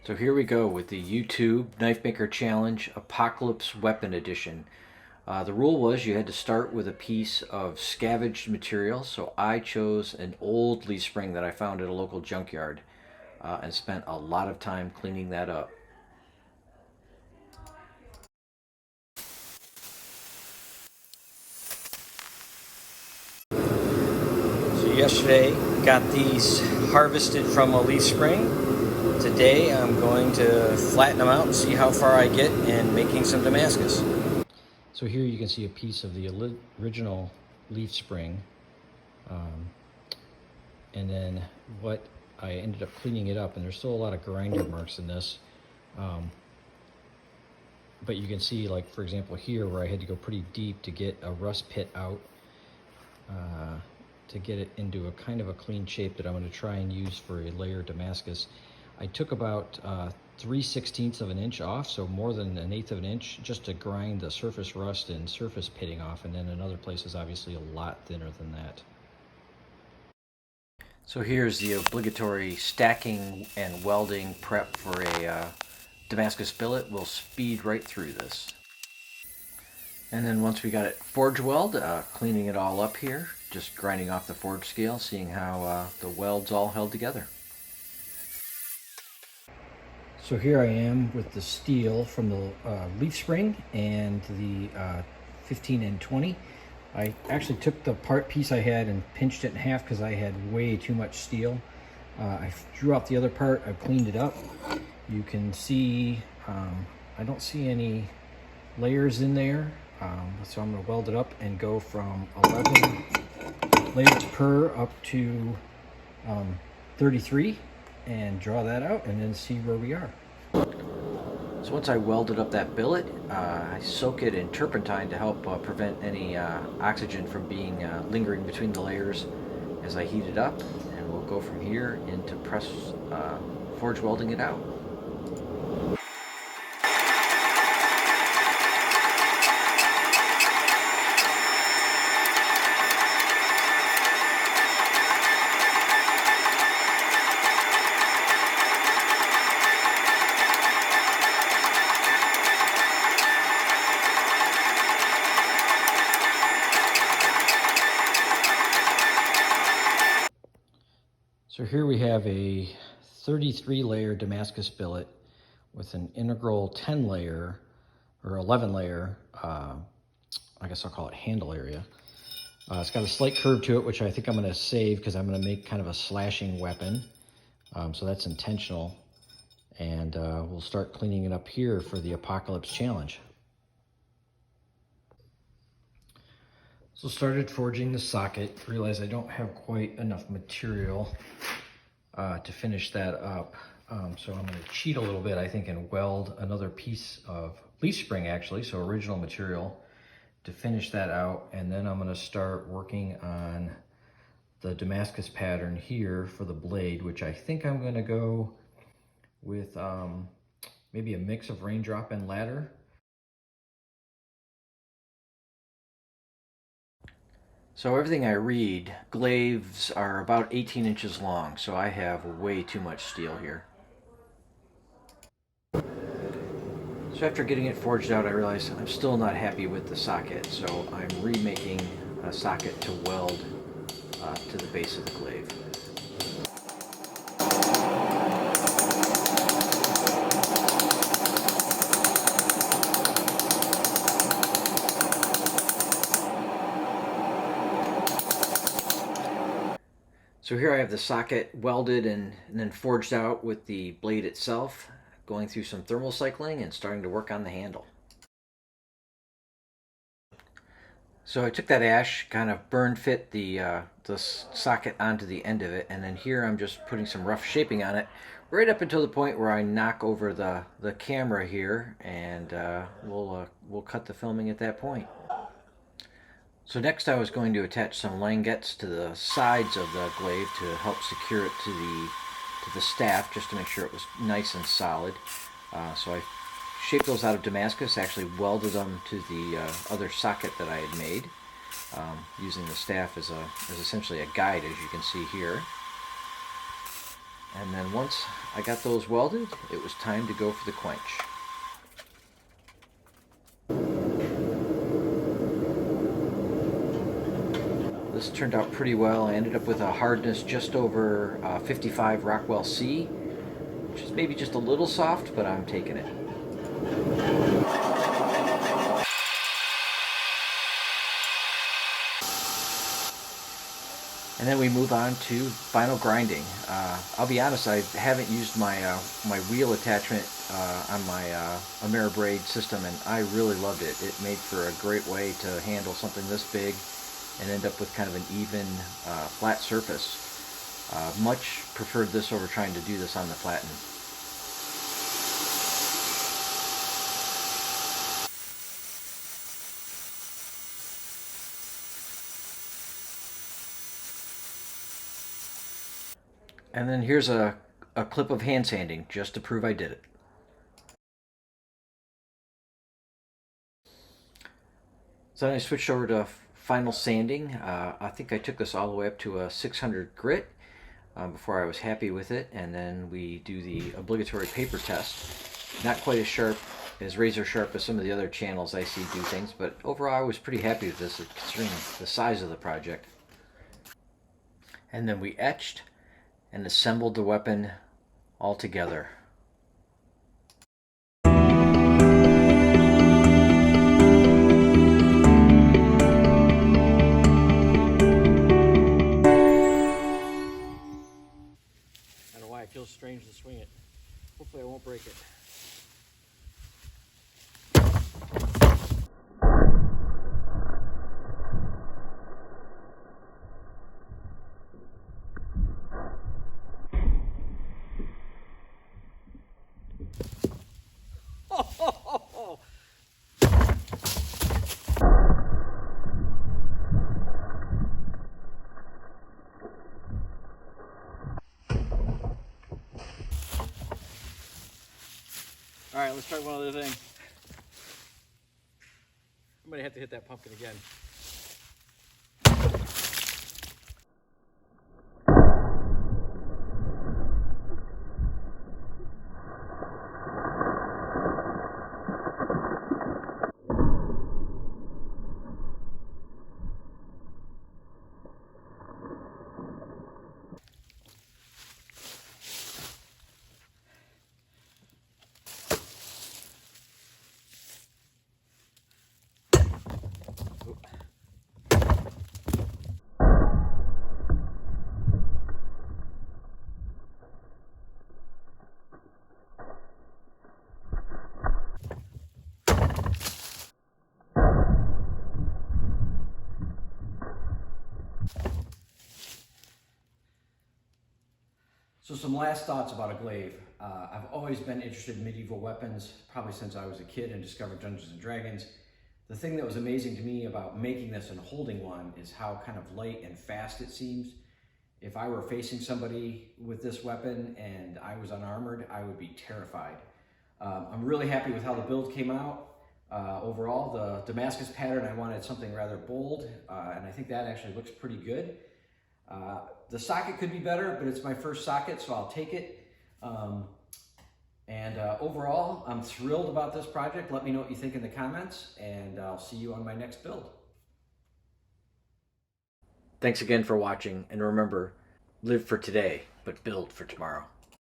So here we go with the YouTube Knife Maker Challenge Apocalypse Weapon Edition. The rule was you had to start with a piece of scavenged material, so I chose an old leaf spring that I found at a local junkyard and spent a lot of time cleaning that up. So yesterday got these harvested from a leaf spring. Today I'm going to flatten them out and see how far I get in making some Damascus. So here you can see a piece of the original leaf spring, and then what I ended up cleaning it up, and there's still a lot of grinder marks in this, but you can see, like for example here, where I had to go pretty deep to get a rust pit out, to get it into a kind of a clean shape that I'm going to try and use for a layer Damascus. I took about 3/16 of an inch off, so more than 1/8 of an inch, just to grind the surface rust and surface pitting off, and then in other places obviously a lot thinner than that. So here's the obligatory stacking and welding prep for a Damascus billet. We'll speed right through this. And then once we got it forge weld, cleaning it all up here, just grinding off the forge scale, seeing how the welds all held together. So here I am with the steel from the leaf spring and the 15 and 20. I actually took the piece I had and pinched it in half because I had way too much steel. I drew out the other part, I cleaned it up. You can see, I don't see any layers in there. So I'm going to weld it up and go from 11 layers per up to 33 and draw that out and then see where we are. So once I welded up that billet, I soak it in turpentine to help prevent any oxygen from being lingering between the layers as I heat it up, and we'll go from here into press forge welding it out. So here we have a 33 layer Damascus billet with an integral 10 layer or 11 layer, I guess I'll call it handle area. It's got a slight curve to it, which I think I'm going to save because I'm going to make kind of a slashing weapon. So that's intentional. And we'll start cleaning it up here for the Apocalypse Challenge. So started forging the socket, realized I don't have quite enough material to finish that up. So I'm going to cheat a little bit, I think, and weld another piece of leaf spring, actually, so original material, to finish that out. And then I'm going to start working on the Damascus pattern here for the blade, which I think I'm going to go with maybe a mix of raindrop and ladder. So everything I read, glaives are about 18 inches long, so I have way too much steel here. So after getting it forged out, I realized I'm still not happy with the socket, so I'm remaking a socket to weld to the base of the glaive. So here I have the socket welded and then forged out with the blade itself, going through some thermal cycling and starting to work on the handle. So I took that ash, kind of burn fit the socket onto the end of it, and then here I'm just putting some rough shaping on it, right up until the point where I knock over the camera here, and we'll cut the filming at that point. So next I was going to attach some languettes to the sides of the glaive to help secure it to the staff, just to make sure it was nice and solid. So I shaped those out of Damascus, actually welded them to the other socket that I had made, using the staff as essentially a guide, as you can see here. And then once I got those welded, it was time to go for the quench. This turned out pretty well. I ended up with a hardness just over 55 Rockwell C, which is maybe just a little soft, but I'm taking it. And then we move on to final grinding. I'll be honest, I haven't used my my wheel attachment on my Ameribraid system, and I really loved it. It made for a great way to handle something this big and end up with kind of an even flat surface. Much preferred this over trying to do this on the flatten. And then here's a clip of hand sanding just to prove I did it. So then I switched over to final sanding. I think I took this all the way up to a 600 grit before I was happy with it. And then we do the obligatory paper test. Not quite as sharp, as razor sharp as some of the other channels I see do things, but overall I was pretty happy with this considering the size of the project. And then we etched and assembled the weapon all together. I don't know why it feels strange to swing it. Hopefully I won't break it. All right, let's try one other thing. I'm gonna have to hit that pumpkin again. So some last thoughts about a glaive. I've always been interested in medieval weapons, probably since I was a kid and discovered Dungeons and Dragons. The thing that was amazing to me about making this and holding one is how kind of light and fast it seems. If I were facing somebody with this weapon and I was unarmored, I would be terrified. I'm really happy with how the build came out. Overall, the Damascus pattern, I wanted something rather bold, and I think that actually looks pretty good. The socket could be better, but it's my first socket, so I'll take it. Overall, I'm thrilled about this project. Let me know what you think in the comments, and I'll see you on my next build. Thanks again for watching, and remember, live for today, but build for tomorrow.